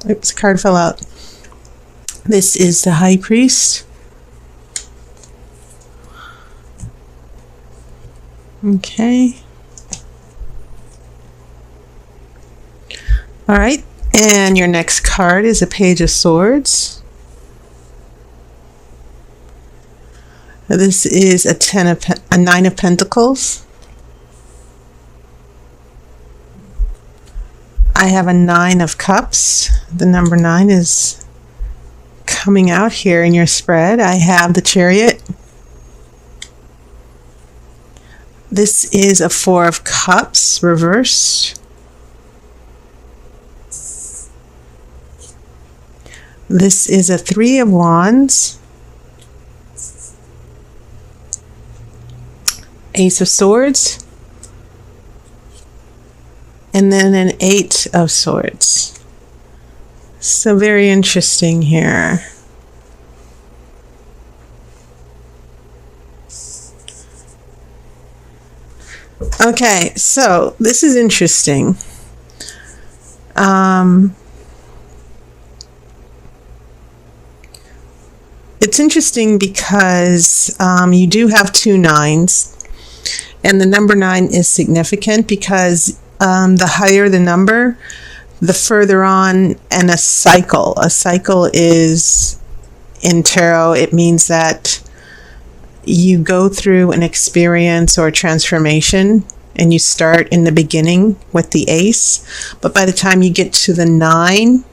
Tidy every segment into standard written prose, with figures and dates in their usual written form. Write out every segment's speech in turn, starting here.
Oops, a card fell out. This is the High Priest. Okay. All right. And your next card is a Page of Swords. This is a Nine of Pentacles. I have a Nine of Cups. The number 9 is coming out here in your spread. I have the Chariot. This is a Four of Cups reversed. This is a Three of Wands. Ace of Swords. And then an Eight of Swords. So very interesting here. Okay, so this is interesting. It's interesting because you do have 2 9s, and the number 9 is significant because the higher the number, the further on in a cycle. A cycle is, in tarot, it means that you go through an experience or a transformation, and you start in the beginning with the Ace, but by the time you get to the 9,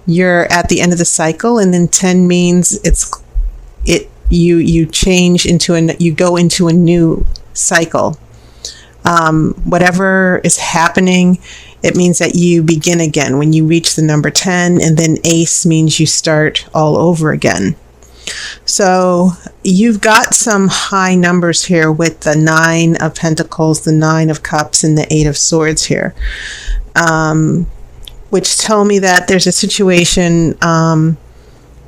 you're at the end of the cycle, and then 10 means you change into you go into a new cycle. Whatever is happening, it means that you begin again when you reach the number 10, and then Ace means you start all over again. So you've got some high numbers here with the 9 of Pentacles, the 9 of Cups, and the 8 of Swords here, which tell me that there's a situation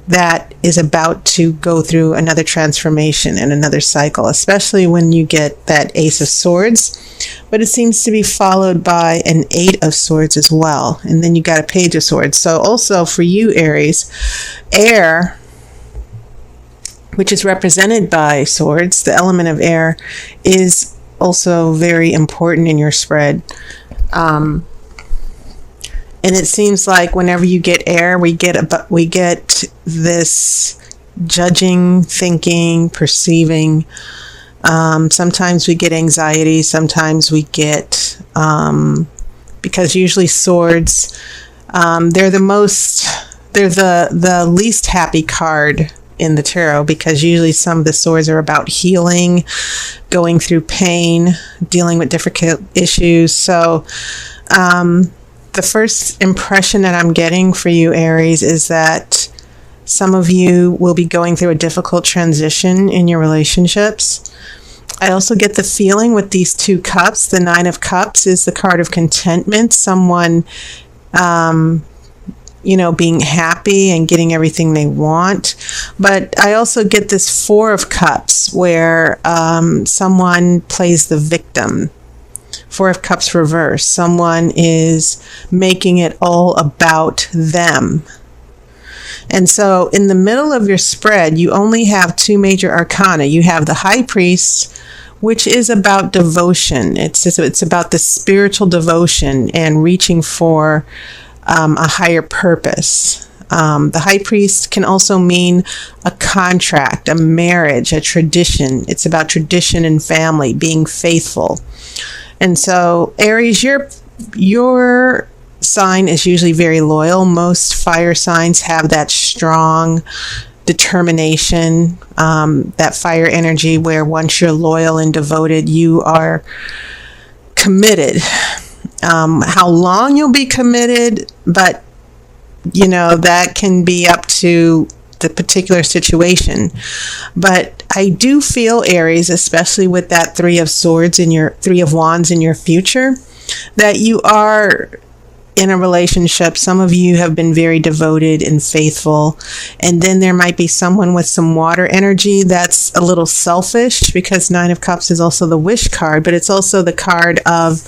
that is about to go through another transformation and another cycle, especially when you get that Ace of Swords. But it seems to be followed by an 8 of Swords as well. And then you got a Page of Swords. So also for you, Aries, air, which is represented by swords, the element of air, is also very important in your spread. And it seems like whenever you get air, we get this judging, thinking, perceiving. Sometimes we get anxiety. Sometimes we get, because usually swords, they're the least happy card in the tarot, because usually some of the swords are about healing, going through pain, dealing with difficult issues. So the first impression that I'm getting for you, Aries, is that some of you will be going through a difficult transition in your relationships. I also get the feeling with these 2 cups, the 9 of Cups is the card of contentment, someone being happy and getting everything they want. But I also get this 4 of Cups where someone plays the victim. 4 of Cups reverse. Someone is making it all about them. And so in the middle of your spread, you only have 2 major arcana. You have the High Priest, which is about devotion. It's about the spiritual devotion and reaching for a higher purpose. The High Priest can also mean a contract, a marriage, a tradition. It's about tradition and family, being faithful. And so, Aries, your sign is usually very loyal. Most fire signs have that strong determination, that fire energy where once you're loyal and devoted, you are committed. How long you'll be committed, but that can be up to the particular situation. But I do feel, Aries, especially with that 3 of Swords in your 3 of Wands in your future, that you are in a relationship, some of you have been very devoted and faithful. And then there might be someone with some water energy that's a little selfish, because Nine of Cups is also the wish card, but it's also the card of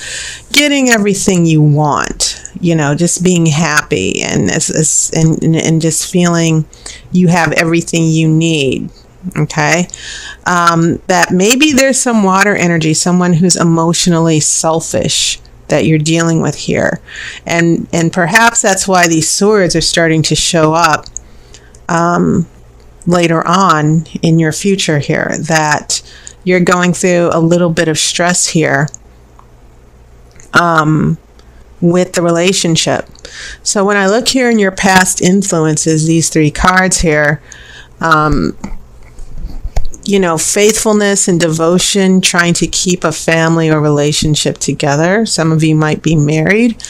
getting everything you want, just being happy and just feeling you have everything you need. Okay. That maybe there's some water energy, someone who's emotionally selfish that you're dealing with here. And perhaps that's why these swords are starting to show up later on in your future here, that you're going through a little bit of stress here with the relationship. So when I look here in your past influences, these 3 cards here, faithfulness and devotion, trying to keep a family or relationship together. Some of you might be married.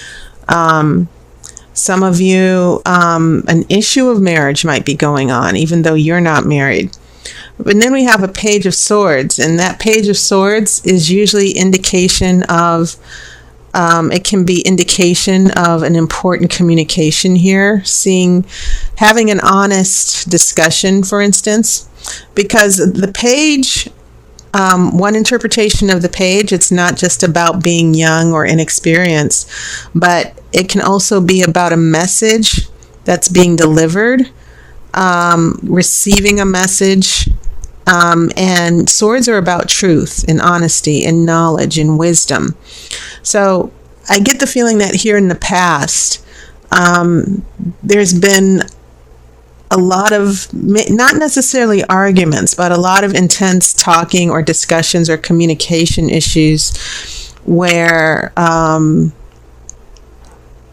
Some of you, an issue of marriage might be going on, even though you're not married. But then we have a Page of Swords, and that Page of Swords is usually indication of, it can be indication of an important communication here, having an honest discussion, for instance. Because the page, one interpretation of the page, it's not just about being young or inexperienced, but it can also be about a message that's being delivered, receiving a message, and swords are about truth and honesty and knowledge and wisdom. So I get the feeling that here in the past, there's been a lot of, not necessarily arguments, but a lot of intense talking or discussions or communication issues where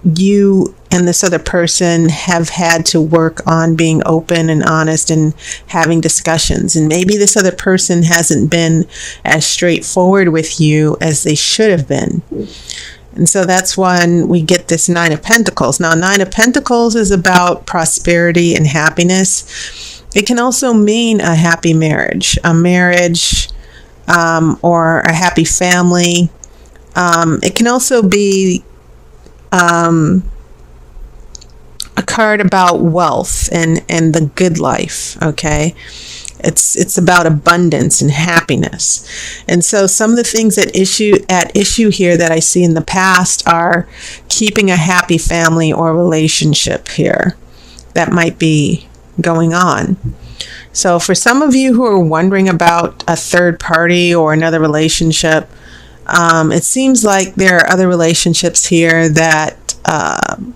you and this other person have had to work on being open and honest and having discussions. And maybe this other person hasn't been as straightforward with you as they should have been. And so that's when we get this Nine of Pentacles. Now, Nine of Pentacles is about prosperity and happiness. It can also mean a happy marriage, or a happy family. It can also be a card about wealth and the good life, okay? It's about abundance and happiness. And so some of the things at issue here that I see in the past are keeping a happy family or relationship here. That might be going on. So for some of you who are wondering about a third party or another relationship, it seems like there are other relationships here that, I'm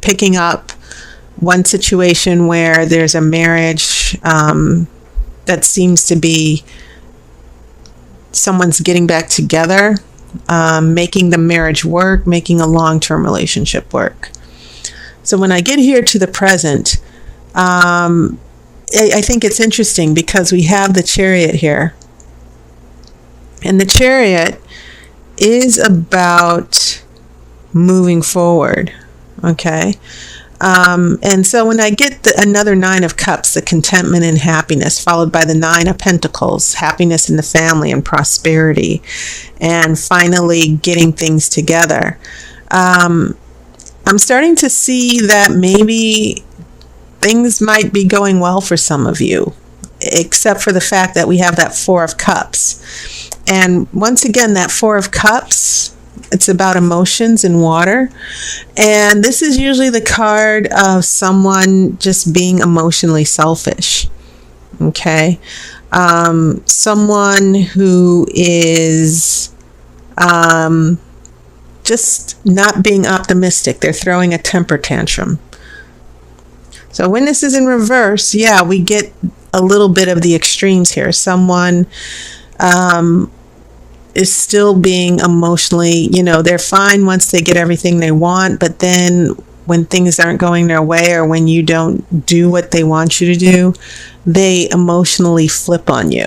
picking up one situation where there's a marriage that seems to be someone's getting back together, making the marriage work, making a long-term relationship work. So when I get here to the present, I think it's interesting because we have the Chariot here. And the Chariot is about moving forward, okay? And so when I get another Nine of Cups, the contentment and happiness, followed by the Nine of Pentacles, happiness in the family and prosperity, and finally getting things together, I'm starting to see that maybe things might be going well for some of you, except for the fact that we have that Four of Cups. And once again, that Four of Cups, it's about emotions and water. And this is usually the card of someone just being emotionally selfish. Okay. Someone who is just not being optimistic. They're throwing a temper tantrum. So when this is in reverse, yeah, we get a little bit of the extremes here. Someone is still being emotionally, they're fine once they get everything they want, but then when things aren't going their way or when you don't do what they want you to do, they emotionally flip on you.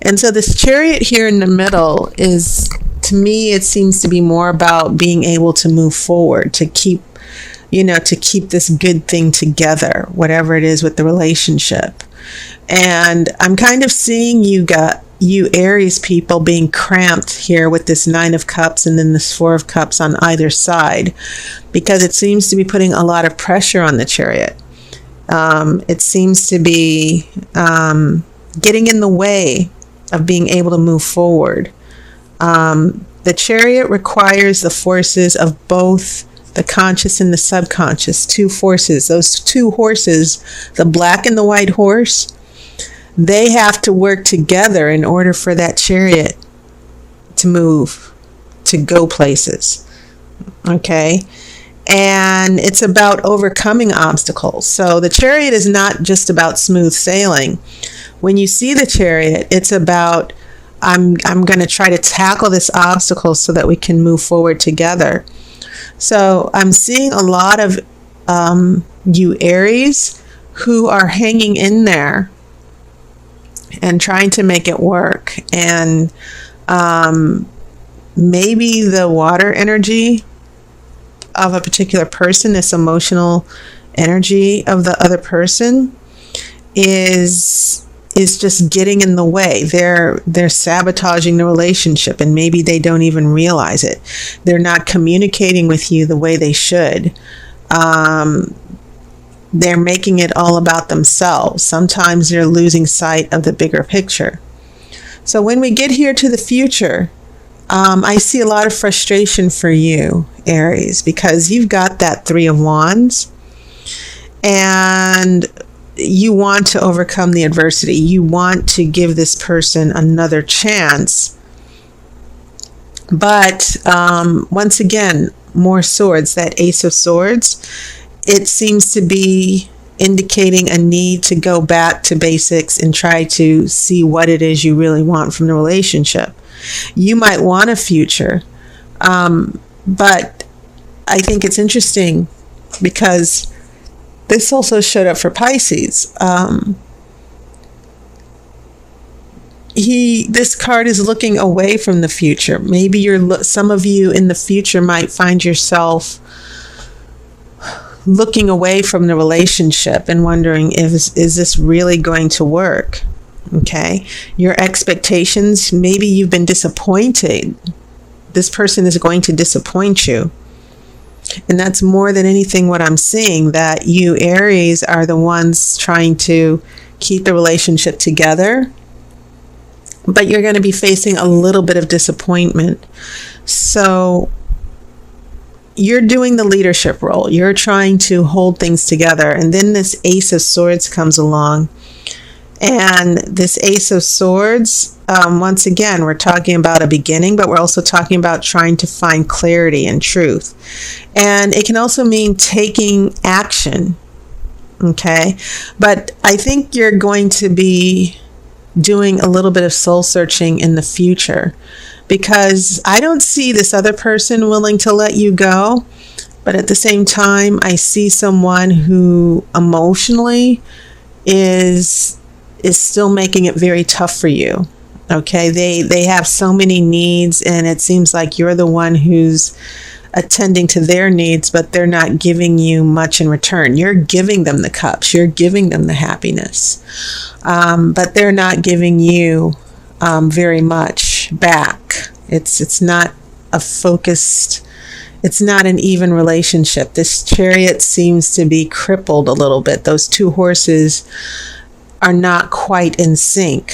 And so this Chariot here in the middle is, to me, it seems to be more about being able to move forward, to keep this good thing together, whatever it is with the relationship. And I'm kind of seeing you you Aries people being cramped here with this Nine of Cups and then this Four of Cups on either side, because it seems to be putting a lot of pressure on the Chariot. It seems to be getting in the way of being able to move forward. The Chariot requires the forces of both the conscious and the subconscious, two forces. Those two horses, the black and the white horse, they have to work together in order for that Chariot to move, to go places. Okay? And it's about overcoming obstacles. So the Chariot is not just about smooth sailing. When you see the Chariot, it's about, I'm going to try to tackle this obstacle so that we can move forward together. So I'm seeing a lot of you Aries who are hanging in there and trying to make it work. And maybe the water energy of a particular person, this emotional energy of the other person, is just getting in the way. They're sabotaging the relationship, and maybe they don't even realize it. They're not communicating with you the way they should. They're making it all about themselves. Sometimes they're losing sight of the bigger picture. So when we get here to the future, I see a lot of frustration for you, Aries, because you've got that Three of Wands, and you want to overcome the adversity. You want to give this person another chance. But once again, more swords, that Ace of Swords, it seems to be indicating a need to go back to basics and try to see what it is you really want from the relationship. You might want a future, but I think it's interesting because this also showed up for Pisces. This card is looking away from the future. Maybe some of you in the future might find yourself looking away from the relationship and wondering, is this really going to work? Okay. Your expectations, maybe you've been disappointed. This person is going to disappoint you. And that's more than anything what I'm seeing, that you Aries are the ones trying to keep the relationship together, but you're going to be facing a little bit of disappointment. So you're doing the leadership role. You're trying to hold things together. And then this Ace of Swords comes along. And this Ace of Swords, once again, we're talking about a beginning, but we're also talking about trying to find clarity and truth. And it can also mean taking action. Okay. But I think you're going to be doing a little bit of soul searching in the future, because I don't see this other person willing to let you go. But at the same time, I see someone who emotionally is still making it very tough for you. Okay, they have so many needs, and it seems like you're the one who's attending to their needs, but they're not giving you much in return. You're giving them the cups, you're giving them the happiness, but they're not giving you very much back. It's not a focused, it's not an even relationship. This Chariot seems to be crippled a little bit. Those two horses are not quite in sync.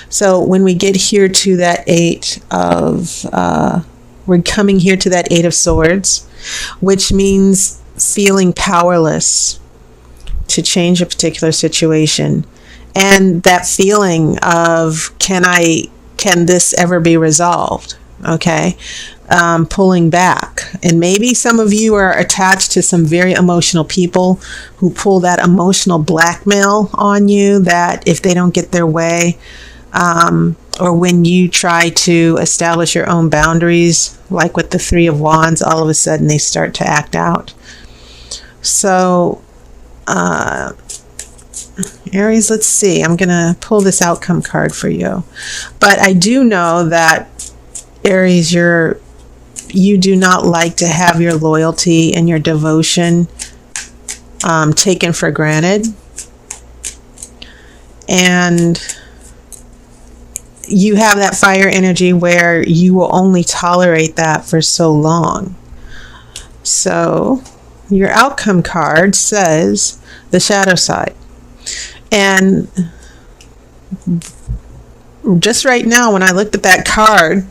So when we get here to that we're coming here to that Eight of Swords, which means feeling powerless to change a particular situation. And that feeling of, can this ever be resolved? Okay. Pulling back. And maybe some of you are attached to some very emotional people who pull that emotional blackmail on you, that if they don't get their way, or when you try to establish your own boundaries, like with the Three of Wands, all of a sudden they start to act out. So, Aries, let's see. I'm going to pull this outcome card for you. But I do know that, Aries, you do not like to have your loyalty and your devotion taken for granted. And you have that fire energy where you will only tolerate that for so long. So your outcome card says the shadow side. And just right now, when I looked at that card,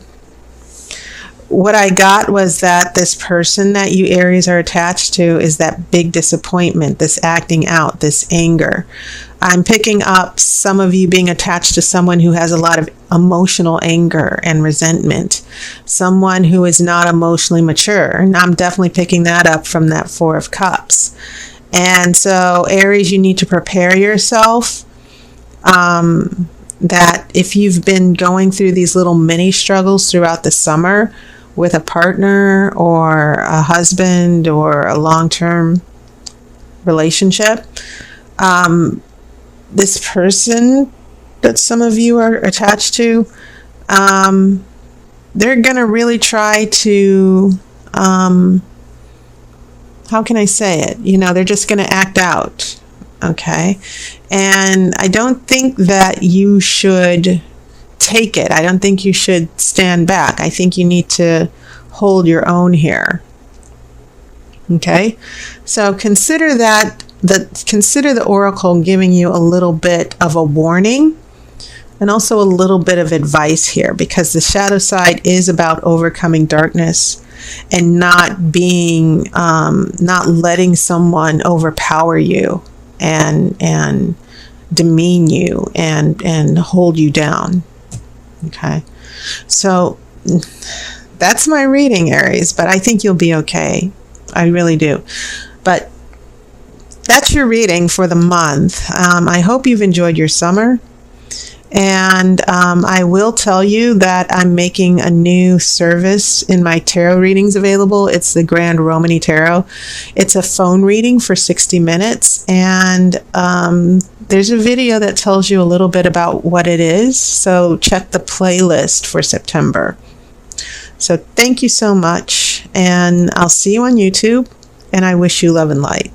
what I got was that this person that you Aries are attached to is that big disappointment, this acting out, this anger. I'm picking up some of you being attached to someone who has a lot of emotional anger and resentment, someone who is not emotionally mature. And I'm definitely picking that up from that Four of Cups. And so, Aries, you need to prepare yourself that if you've been going through these little mini struggles throughout the summer with a partner or a husband or a long-term relationship, this person that some of you are attached to, they're going to really try to, how can I say it? You know, they're just going to act out. Okay. And I don't think that you should take it. I don't think you should stand back. I think you need to hold your own here. Okay. So consider that. Consider the oracle giving you a little bit of a warning and also a little bit of advice here, because the shadow side is about overcoming darkness and not being, not letting someone overpower you and demean you and hold you down. Okay. So that's my reading, Aries, but I think you'll be okay. I really do. But that's your reading for the month. I hope you've enjoyed your summer. And I will tell you that I'm making a new service in my tarot readings available. It's the Grand Romany Tarot. It's a phone reading for 60 minutes. And there's a video that tells you a little bit about what it is. So check the playlist for September. So thank you so much. And I'll see you on YouTube. And I wish you love and light.